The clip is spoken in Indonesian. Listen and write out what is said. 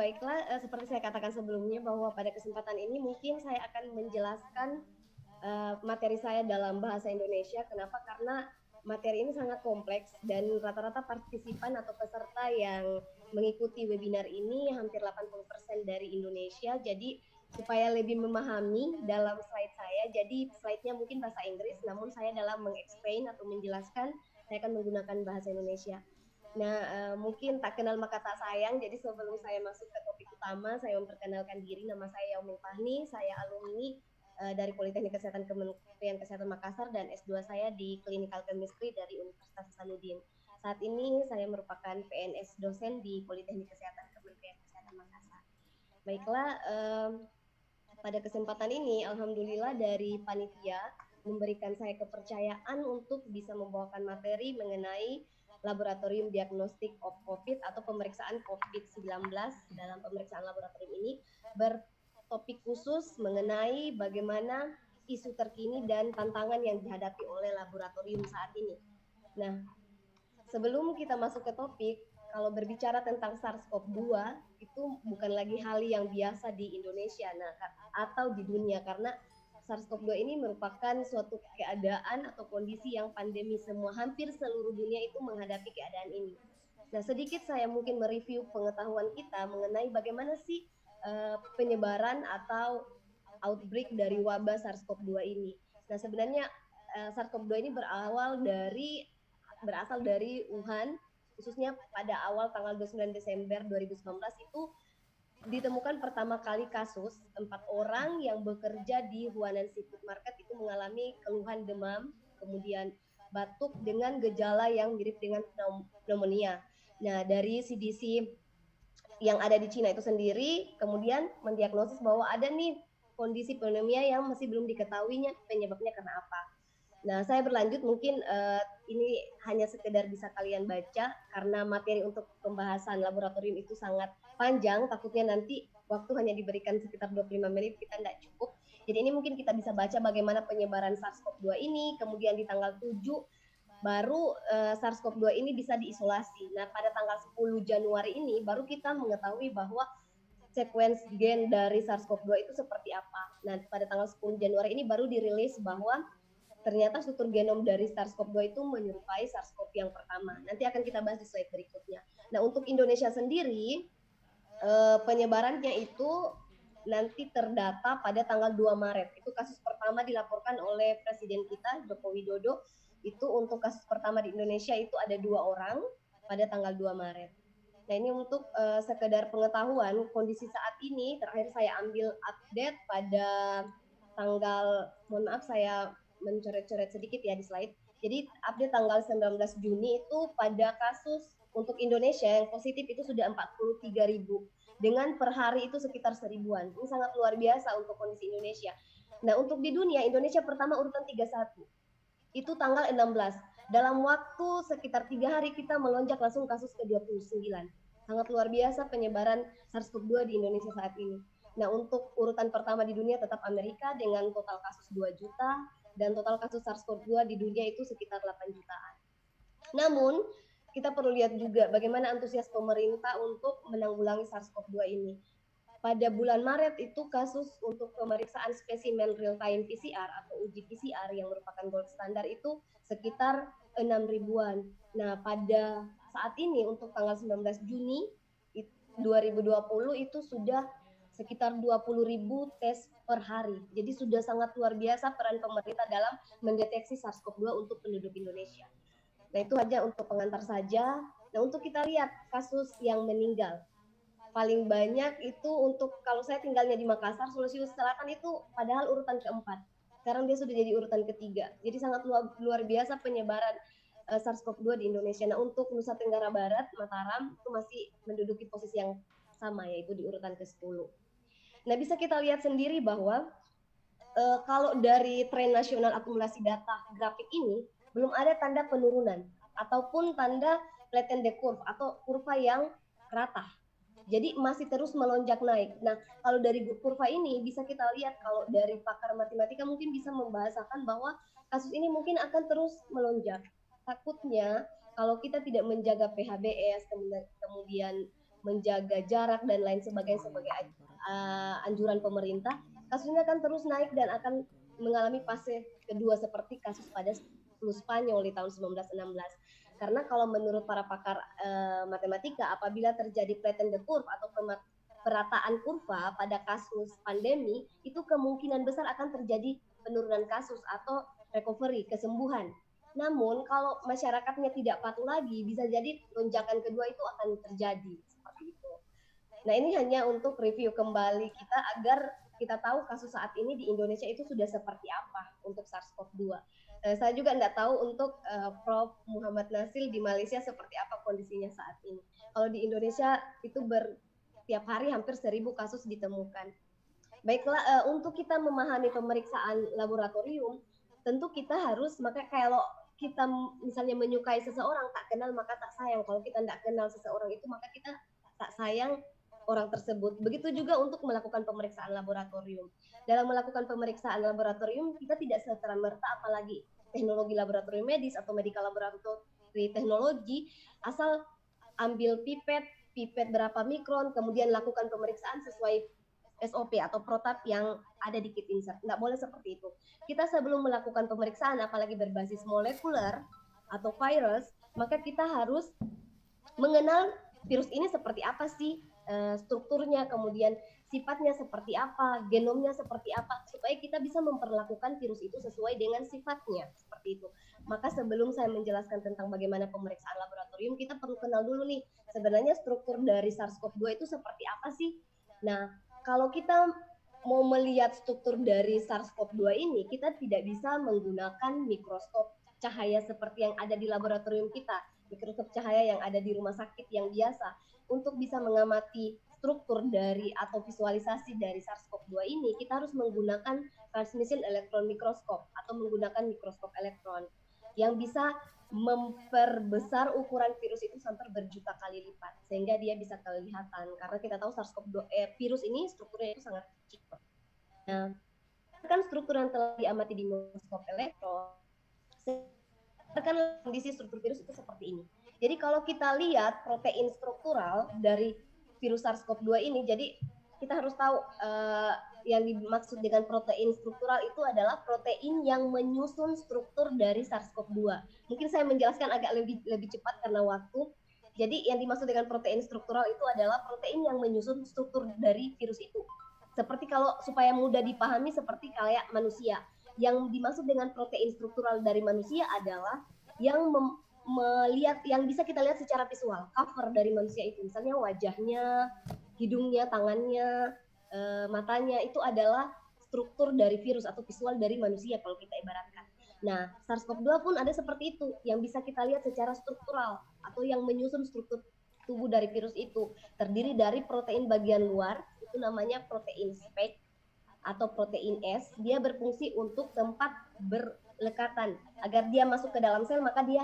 Baiklah, seperti saya katakan sebelumnya bahwa pada kesempatan ini mungkin saya akan menjelaskan materi saya dalam bahasa Indonesia. Kenapa? Karena materi ini sangat kompleks dan rata-rata partisipan atau peserta yang mengikuti webinar ini hampir 80% dari Indonesia. Jadi supaya lebih memahami dalam slide saya, jadi slide-nya mungkin bahasa Inggris, namun saya dalam mengexplain atau menjelaskan, saya akan menggunakan bahasa Indonesia. Nah, mungkin tak kenal maka tak sayang. Jadi sebelum saya masuk ke topik utama, saya memperkenalkan diri. Nama saya Yaumil Fahmi, saya alumni dari Politeknik Kesehatan Kementerian Kesehatan Makassar dan S2 saya di Clinical Chemistry dari Universitas Hasanuddin. Saat ini saya merupakan PNS dosen di Politeknik Kesehatan Kementerian Kesehatan Makassar. Baiklah, pada kesempatan ini, alhamdulillah dari panitia memberikan saya kepercayaan untuk bisa membawakan materi mengenai laboratorium diagnostik of COVID atau pemeriksaan COVID-19. Dalam pemeriksaan laboratorium ini bertopik khusus mengenai bagaimana isu terkini dan tantangan yang dihadapi oleh laboratorium saat ini. Nah, sebelum kita masuk ke topik, kalau berbicara tentang SARS-CoV-2 itu bukan lagi hal yang biasa di Indonesia atau di dunia, karena SARS-CoV-2 ini merupakan suatu keadaan atau kondisi yang pandemi, semua hampir seluruh dunia itu menghadapi keadaan ini. Nah, sedikit saya mungkin mereview pengetahuan kita mengenai bagaimana sih penyebaran atau outbreak dari wabah SARS-CoV-2 ini. Nah, sebenarnya SARS-CoV-2 ini berasal dari Wuhan, khususnya pada awal tanggal 29 Desember 2019 itu ditemukan pertama kali kasus 4 orang yang bekerja di Huanan Seafood Market itu mengalami keluhan demam, kemudian batuk dengan gejala yang mirip dengan pneumonia. Nah, dari CDC yang ada di Cina itu sendiri kemudian mendiagnosis bahwa ada nih kondisi pneumonia yang masih belum diketahuinya penyebabnya karena apa. Nah, saya berlanjut mungkin ini hanya sekedar bisa kalian baca karena materi untuk pembahasan laboratorium itu sangat panjang, takutnya nanti waktu hanya diberikan sekitar 25 menit kita tidak cukup. Jadi ini mungkin kita bisa baca bagaimana penyebaran SARS-CoV-2 ini, kemudian di tanggal 7 baru SARS-CoV-2 ini bisa diisolasi. Nah, pada tanggal 10 Januari ini baru kita mengetahui bahwa sequence gen dari SARS-CoV-2 itu seperti apa. Nah, pada tanggal 10 Januari ini baru dirilis bahwa ternyata struktur genom dari SARS-CoV-2 itu menyerupai SARS-CoV yang pertama. Nanti akan kita bahas di slide berikutnya. Nah, untuk Indonesia sendiri, penyebarannya itu nanti terdata pada tanggal 2 Maret. Itu kasus pertama dilaporkan oleh Presiden kita, Joko Widodo. Itu untuk kasus pertama di Indonesia itu ada 2 orang pada tanggal 2 Maret. Nah, ini untuk sekedar pengetahuan, kondisi saat ini terakhir saya ambil update pada tanggal, mohon maaf saya mencoret-coret sedikit ya di slide. Jadi update tanggal 19 Juni itu pada kasus untuk Indonesia yang positif itu sudah 43.000 dengan per hari itu sekitar 1.000-an. Ini sangat luar biasa untuk kondisi Indonesia. Nah, untuk di dunia, Indonesia pertama urutan 31. Itu tanggal 16. Dalam waktu sekitar 3 hari kita melonjak langsung kasus ke 29. Sangat luar biasa penyebaran SARS-CoV-2 di Indonesia saat ini. Nah, untuk urutan pertama di dunia tetap Amerika dengan total kasus 2 juta dan total kasus SARS-CoV-2 di dunia itu sekitar 8 jutaan. Namun, kita perlu lihat juga bagaimana antusias pemerintah untuk menanggulangi SARS-CoV-2 ini. Pada bulan Maret itu kasus untuk pemeriksaan spesimen real-time PCR atau uji PCR yang merupakan gold standar itu sekitar 6.000-an. Nah, pada saat ini untuk tanggal 19 Juni 2020 itu sudah sekitar 20.000 tes per hari. Jadi sudah sangat luar biasa peran pemerintah dalam mendeteksi SARS-CoV-2 untuk penduduk Indonesia. Nah, itu aja untuk pengantar saja. Nah, untuk kita lihat kasus yang meninggal. Paling banyak itu untuk, kalau saya tinggalnya di Makassar, Sulawesi Selatan itu padahal urutan keempat. Sekarang dia sudah jadi urutan ketiga. Jadi sangat luar biasa penyebaran SARS-CoV-2 di Indonesia. Nah, untuk Nusa Tenggara Barat, Mataram, itu masih menduduki posisi yang sama, yaitu di urutan ke-10. Nah, bisa kita lihat sendiri bahwa kalau dari tren nasional akumulasi data grafik ini, belum ada tanda penurunan, ataupun tanda flatten the curve, atau kurva yang rata. Jadi masih terus melonjak naik. Nah, kalau dari kurva ini bisa kita lihat, kalau dari pakar matematika mungkin bisa membahasakan bahwa kasus ini mungkin akan terus melonjak. Takutnya kalau kita tidak menjaga PHBS, kemudian menjaga jarak dan lain sebagainya sebagai anjuran pemerintah, kasusnya akan terus naik dan akan mengalami fase kedua seperti kasus pada flu Spanyol di tahun 1916. Karena kalau menurut para pakar matematika, apabila terjadi flatten the curve atau perataan kurva pada kasus pandemi, itu kemungkinan besar akan terjadi penurunan kasus atau recovery, kesembuhan. Namun kalau masyarakatnya tidak patuh lagi, bisa jadi lonjakan kedua itu akan terjadi seperti itu. Nah, ini hanya untuk review kembali kita agar kita tahu kasus saat ini di Indonesia itu sudah seperti apa untuk SARS-CoV-2. Saya juga nggak tahu untuk Prof. Muhammad Nasil di Malaysia seperti apa kondisinya saat ini. Kalau di Indonesia itu tiap hari hampir 1.000 kasus ditemukan. Baiklah, untuk kita memahami pemeriksaan laboratorium, tentu kita harus, maka kalau kita misalnya menyukai seseorang, tak kenal maka tak sayang. Kalau kita tidak kenal seseorang itu, maka kita tak sayang orang tersebut. Begitu juga untuk melakukan pemeriksaan laboratorium. Dalam melakukan pemeriksaan laboratorium, kita tidak serta-merta, apalagi teknologi laboratorium medis atau medical laboratory teknologi, asal ambil pipet berapa mikron, kemudian lakukan pemeriksaan sesuai SOP atau protap yang ada di kit insert. Nggak boleh seperti itu. Kita sebelum melakukan pemeriksaan, apalagi berbasis molekuler atau virus, maka kita harus mengenal virus ini seperti apa sih, strukturnya, kemudian sifatnya seperti apa, genomnya seperti apa, supaya kita bisa memperlakukan virus itu sesuai dengan sifatnya, seperti itu. Maka sebelum saya menjelaskan tentang bagaimana pemeriksaan laboratorium, kita perlu kenal dulu nih, sebenarnya struktur dari SARS-CoV-2 itu seperti apa sih? Nah, kalau kita mau melihat struktur dari SARS-CoV-2 ini, kita tidak bisa menggunakan mikroskop cahaya seperti yang ada di laboratorium kita, mikroskop cahaya yang ada di rumah sakit yang biasa. Untuk bisa mengamati struktur dari atau visualisasi dari SARS-CoV-2 ini, kita harus menggunakan transmission electron microscope atau menggunakan mikroskop elektron yang bisa memperbesar ukuran virus itu sampai berjuta kali lipat sehingga dia bisa kelihatan, karena kita tahu SARS-CoV-2 virus ini strukturnya itu sangat kecil. Nah, kan struktur yang telah diamati di mikroskop elektron, kan kondisi struktur virus itu seperti ini. Jadi kalau kita lihat protein struktural dari virus SARS-CoV-2 ini, jadi kita harus tahu yang dimaksud dengan protein struktural itu adalah protein yang menyusun struktur dari SARS-CoV-2. Mungkin saya menjelaskan agak lebih cepat karena waktu. Jadi yang dimaksud dengan protein struktural itu adalah protein yang menyusun struktur dari virus itu. Seperti kalau supaya mudah dipahami seperti kayak manusia. Yang dimaksud dengan protein struktural dari manusia adalah yang melihat, yang bisa kita lihat secara visual, cover dari manusia itu, misalnya wajahnya, hidungnya, tangannya, matanya, itu adalah struktur dari virus atau visual dari manusia kalau kita ibaratkan. Nah, SARS-CoV-2 pun ada seperti itu, yang bisa kita lihat secara struktural atau yang menyusun struktur tubuh dari virus itu, terdiri dari protein bagian luar, itu namanya protein spike atau protein S. Dia berfungsi untuk tempat berlekatan. Agar dia masuk ke dalam sel, maka dia